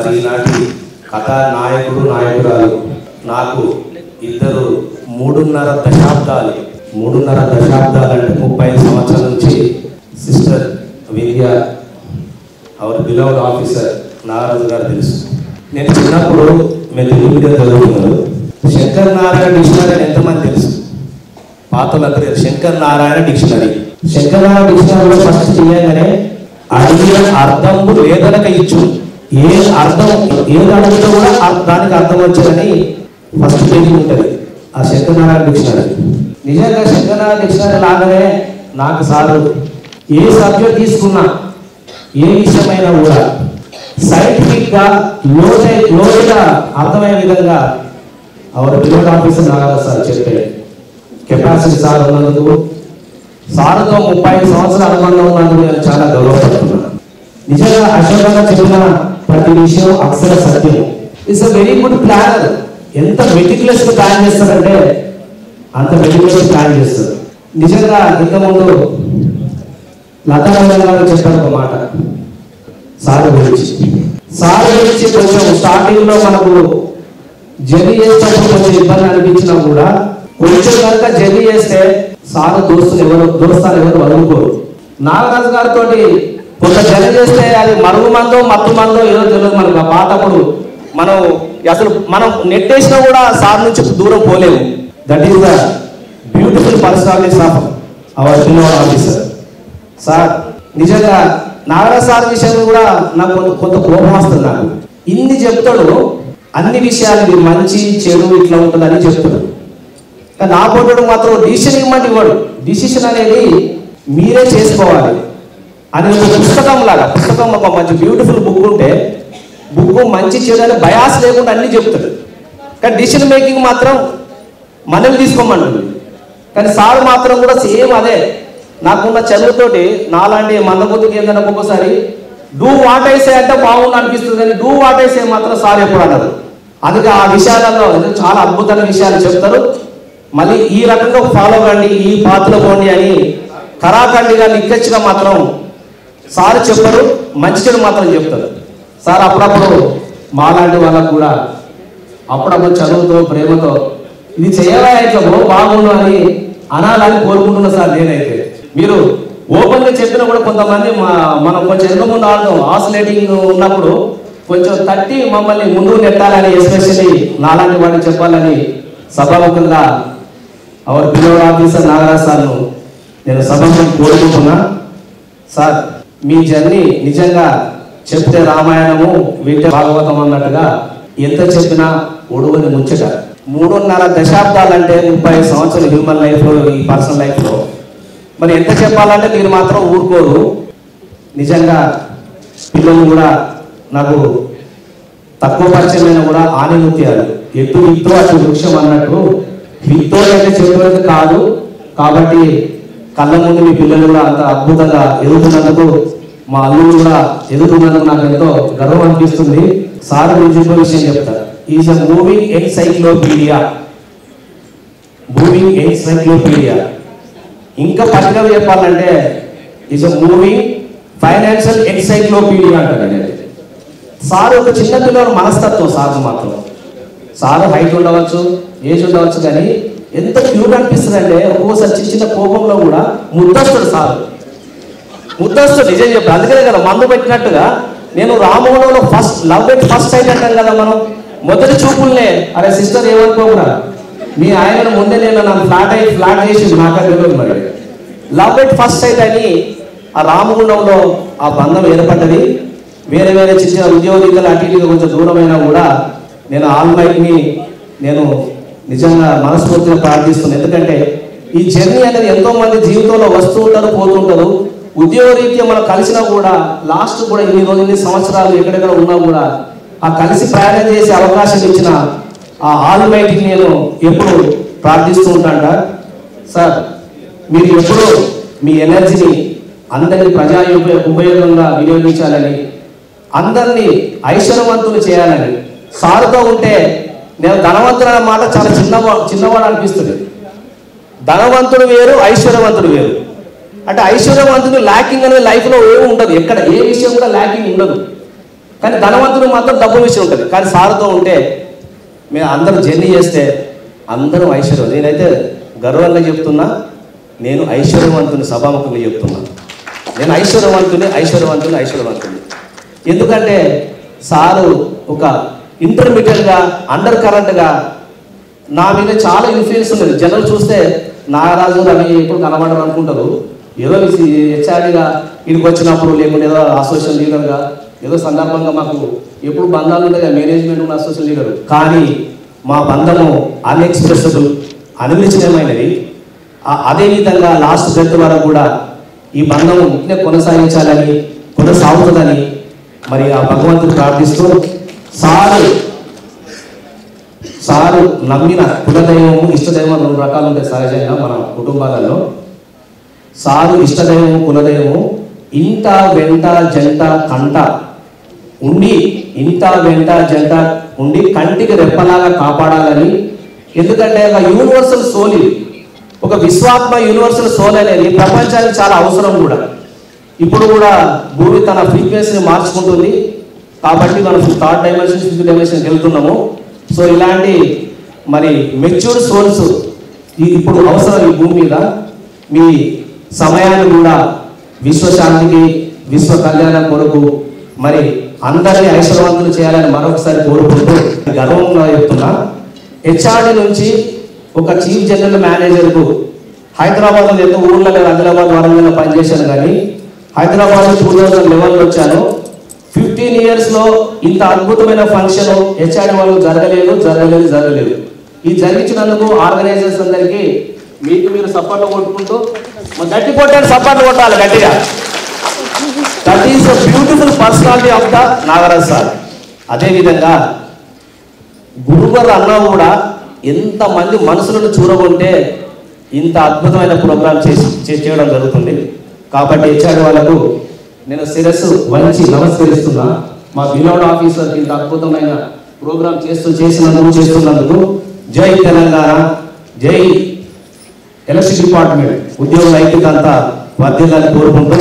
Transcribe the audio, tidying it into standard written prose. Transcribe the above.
Sir ఈనాటి కథానాయకుడు నాయకురాలు నాకు ఇద్దరు 3.5 దశాబ్దాలు అంటే 35 సంవత్సరాల నుంచి సిస్టర్ విద్య అవర్ బిలవ్డ్ ఆఫీసర్ నాగరాజు గారు తెలుసు. నేను చిన్నప్పుడు మేము తెలుగు మీడియం చదువుకున్నాను. శంకర్ నారాయణ డిక్షనరీ అని ఎంతమంది తెలుసు? పాతలందరూ శంకర్ నారాయణ డిక్షనరీ డిక్షనరీలో ఫస్ట్ తీయగానే అడిగిన అర్థము లేదనక ఇచ్చు ఏది అడుగుతో కూడా దానికి అర్థం వచ్చేదని ఫస్ట్ పేజీ ఉంటుంది ఆ శంకర్ నారాయణ డిక్షనరీ. నిజంగా శంకర్ నారాయణ డిక్షనరీ లాగానే నాకు సారు ఏ సబ్జెక్ట్ తీసుకున్నా ఏ విషయమైనా కూడా సైంటిఫిక్గా లోతుగా అర్థమయ్యే విధంగా our build officer Nagaraju sir చెప్పే కెపాసిటీ సార్ ఉన్నందుకు, సార్తో 35 సంవత్సరాల అనుబంధం ఉన్నందుకు నేను చాలా గౌరవపడుతున్నాను. నిజంగా అశోకంగా చెప్పిన ప్రతి విషయం అక్షర సత్యం. It's a very good planner. ఎంత మెటిక్యులస్ గా ప్లాన్ చేస్తారంటే అంత మెటిక్యులస్ ప్లాన్ చేస్తారు. నిజంగా ఇంతకుముందు లతా గారు చెప్పారు ఒక మాట సార్ గురించి కొంచెం స్టార్టింగ్ లో మనకు జర్నీ చేసేటప్పుడు కొంచెం ఇబ్బంది అనిపించినా కూడా కొంచెం కనుక జర్నీ చేస్తే సార్ దోస్తాలు ఎవరు వదులుకోరు. నాగరాజు గారితో కొంత జర్నీ చేస్తే అది మరుగు మందో మత్తు మందో ఏదో తెలియదు మనకు. పాతప్పుడు మనం నెట్టేసినా కూడా సార్ నుంచి దూరం పోలేము. That is the beautiful personalities of our build officer sir. నిజంగా నాగరాజు సార్ విషయంలో కూడా నాకు కొంత కోపం వస్తుంది. నాకు ఇన్ని చెప్తాడు, అన్ని విషయాలు మంచి చెడు ఇట్లా ఉంటుంది అని చెప్తాడు. కానీ నా పోటాడు మాత్రం డిసిషన్ ఇవ్వమంటే ఇవ్వడు. డిసిషన్ అనేది మీరే చేసుకోవాలి అని ఒక పుస్తకం ఒక మంచి బ్యూటిఫుల్ బుక్ ఉంటే బుక్ మంచి చెడు అని బయాస్ లేకుండా అన్ని చెప్తాడు. కానీ డిసిషన్ మేకింగ్ మాత్రం మనం తీసుకోమంటుంది. కానీ సార్ మాత్రం కూడా సేమ్ అదే. నాకున్న చదువుతోటి నాలాంటి మందబుద్ధికి ఏంటంటే ఒక్కొక్కసారి డూ వాట్ ఐ సే అంటే బాగుంది అనిపిస్తుంది, కానీ డూ వాట్ ఐ సే మాత్రం సార్ ఎప్పుడు అన్నారు. అందుకే ఆ విషయాలలో చాలా అద్భుతమైన విషయాలు చెప్తారు. మళ్ళీ ఈ రకంగా ఫాలో కండి, ఈ పాత్రలో పోండి అని కరాఖండిగా నిక్కచ్చిగా మాత్రం సార్ చెప్పరు, మంచి చెడు మాత్రం చెప్తారు. సార్ అప్పుడప్పుడు మాలాంటి వాళ్ళకు కూడా అప్పుడప్పుడు చదువుతో ప్రేమతో ఇది చేయవా ఇట్లా బాగుండు అని అనాలని కోరుకుంటున్నా సార్. నేనైతే మీరు ఓపెన్గా చెప్పినా కూడా కొంతమంది మనం కొంచెం ఎంత ముందు ఆడతాం ఆసిలేటింగ్ ఉన్నప్పుడు కొంచెం తట్టి మమ్మల్ని ముందుకు నెట్టాలని, ఎస్పెషల్లీ నాలాంటి వాడిని చెప్పాలని సభాముఖంగా అవర్ బిల్డ్ ఆఫీసర్ నాగరాజు సార్ను నేను సభాముఖంగా కోరుకుంటున్నా. సార్ మీ జర్నీ నిజంగా చెప్తే రామాయణము వింటే భాగవతం అన్నట్టుగా ఎంత చెప్పినా ఒడువని ముచ్చట. 3.5 దశాబ్దాలంటే 30 సంవత్సరాలు హ్యూమన్ లైఫ్లో, ఈ పర్సనల్ లైఫ్లో మరి ఎంత చెప్పాలంటే మీరు మాత్రం ఊరుకోరు. నిజంగా పిల్లలు కూడా నాకు తక్కువ పరిచయమైన కూడా ఆనిముత్యాలు. ఎటు విత్తో అటు వృక్షం అన్నట్టు విత్తో అయితే చెప్పేది కాదు. కాబట్టి కళ్ళ ముందు మీ పిల్లలు కూడా అంత అద్భుతంగా ఎదుగుతున్నందుకు, మా అల్లుడు కూడా ఎదుగుతున్నందుకు నాకు ఎంతో గర్వం అనిపిస్తుంది. సార్ గురించి ఇంకో విషయం చెప్తారు. Is a moving encyclopaedia. ఇంకా పట్టుగా చెప్పాలంటే is a moving financial encyclopaedia అంటారు. సార్ ఒక చిన్న పిల్లల మనస్తత్వం సార్ మాత్రం. సార్ హైట్ ఉండవచ్చు, ఏజ్ ఉండవచ్చు, కానీ ఎంత క్యూట్ అనిపిస్తుంది అంటే ఒక్కోసారి చిన్న కోపంలో కూడా ముద్దస్తుడు సార్. ముద్దస్తుడు నిజం చెప్పారు. అందుకనే కదా మందు పెట్టినట్టుగా నేను రామగుణంలో లవ్ ఎట్ ఫస్ట్ సైట్ అంటాం కదా మనం. మొదటి చూపుల్నే అరే సిస్టర్ ఏమనుకోకుండా మీ ఆయన ముందే నేను నన్ను ఫ్లాట్ చేసి నాకు మరి లవ్ ఎట్ ఫస్ట్ సైట్ అని ఆ రామగుండంలో ఆ బంధం ఏర్పడ్డది. వేరే చిన్న ఉద్యోగికలు అటు ఇటుగా కొంచెం దూరమైనా కూడా నేను ఆల్మైట్ని నేను నిజంగా మనస్ఫూర్తిగా ప్రార్థిస్తున్నాను. ఎందుకంటే ఈ జర్నీ అనేది ఎంతో మంది జీవితంలో వస్తూ ఉంటారు, పోతుంటారు. ఉద్యోగరీత్యా మనం కలిసినా కూడా లాస్ట్ కూడా ఇన్ని రోజులు, ఇన్ని సంవత్సరాలు ఎక్కడెక్కడ ఉన్నా కూడా ఆ కలిసి ప్రయాణం చేసే అవకాశం ఇచ్చిన ఆ ఆల్మైట్ని నేను ఎప్పుడు ప్రార్థిస్తూ ఉంటాంట. సార్ మీరు ఎప్పుడు మీ ఎనర్జీని అందరినీ ప్రజా ఉపయోగంగా వినియోగించాలని, అందరినీ ఐశ్వర్యవంతులు చేయాలని. సార్తో ఉంటే నేను ధనవంతుడు అనే మాట చాలా చిన్నవాడు అనిపిస్తుంది. ధనవంతుడు వేరు, ఐశ్వర్యవంతుడు వేరు. అంటే ఐశ్వర్యవంతుడు ల్యాకింగ్ అనేది లైఫ్లో ఏమి ఉండదు, ఎక్కడ ఏ విషయం కూడా ల్యాకింగ్ ఉండదు. కానీ ధనవంతుడు మాత్రం డబ్బు విషయం ఉంటుంది. కానీ సార్తో ఉంటే మేము అందరూ జర్నీ చేస్తే అందరం ఐశ్వర్యం. నేనైతే గర్వంగా చెప్తున్నా, నేను ఐశ్వర్యవంతుని సభాముఖంగా చెప్తున్నా. నేను ఐశ్వర్యవంతుని. ఎందుకంటే సారు ఒక ఇంటర్మీడియట్గా అండర్ కరెంట్గా నా మీద చాలా ఇన్ఫ్లుయెన్స్ ఉన్నది. జనం చూస్తే నాగరాజు రవి ఎప్పుడు కనబడరు అనుకుంటారు. ఏదో హెచ్ఆర్డిగా ఇక్కడికి వచ్చినప్పుడు, లేకుంటే ఏదో అసోసియేషన్ లీడర్గా ఏదో సందర్భంగా మాకు ఎప్పుడు బంధాలు ఉంటాయి, మేనేజ్మెంట్ ఉన్న అసోసియేషన్ లీడర్. కానీ మా బంధము అన్ఎక్స్ప్రెసిబుల్, అనిర్వచనీయమైనది. అదేవిధంగా లాస్ట్ బ్రెత్ వరకు కూడా ఈ బంధం ఇట్లే కొనసాగుతుందని మరి ఆ భగవంతుడు ప్రార్థిస్తూ, సారు నమ్మిన కులదైవము ఇష్టదైవం 2 రకాలు ఉంటాయి సహజంగా మన కుటుంబాలలో. సారు ఇష్టదైవము కులదైవము ఇంట వెంట జంట కంట ఉండి కంటికి రెప్పలాగా కాపాడాలని. ఎందుకంటే ఒక యూనివర్సల్ సోల్, ఒక విశ్వాత్మ యూనివర్సల్ సోల్ అనేది ప్రపంచానికి చాలా అవసరం కూడా. ఇప్పుడు కూడా భూమి తన ఫ్రీక్వెన్సీని మార్చుకుంటుంది కాబట్టి మనం 3rd డైమెన్షన్ 5th డైమెన్షన్కి వెళ్తున్నాము. సో ఇలాంటి మరి మెచ్యూర్డ్ సోల్స్ ఇప్పుడు అవసరం ఈ భూమి మీద. మీ సమయాన్ని కూడా విశ్వశాంతికి, విశ్వ కళ్యాణం కొరకు మరి అందరినీ ఐశ్వర్యవంతులు చేయాలని మరొకసారి కోరుకుంటూ గర్వంగా చెప్తున్నా. హెచ్ఆర్డి నుంచి ఒక చీఫ్ జనరల్ మేనేజర్కు హైదరాబాద్లో ఎంతో ఊళ్ళో ఆదిలాబాద్ వరంగల్లో పనిచేశాను. కానీ హైదరాబాద్లో 2011లో వచ్చాను. 15 yearsలో ఇంత అద్భుతమైన ఫంక్షన్ హెచ్ఆర్డి వాళ్ళు జరగలేదు. ఈ జరిగించినందుకు ఆర్గనైజర్స్ అందరికీ మీకు మీరు సపోర్ట్ కొట్టుకుంటూ గట్టి కొట్టాలి, సపోర్ట్ కొట్టాలి గట్టిగా. That is the beautiful personality of the Nagaraj sir. అదేవిధంగా గురుగారు అన్నా కూడా ఎంతమంది మనసులను చూరగొంటే ఇంత అద్భుతమైన ప్రోగ్రామ్ చేయడం జరుగుతుంది. కాబట్టి హెచ్ఆర్డి వాళ్ళకు నేను శిరస్సు వంచి నమస్కరిస్తున్నా. మా బిలోడ్ ఆఫీసర్కి ఇంత అద్భుతమైన ప్రోగ్రామ్ చేస్తున్నందుకు జై తెలంగాణ, జై ఎలక్ట్రిసిటీ డిపార్ట్మెంట్, ఉద్యోగుల ఐక్యత అంతా వర్ధిల్లాలని కోరుకుంటూ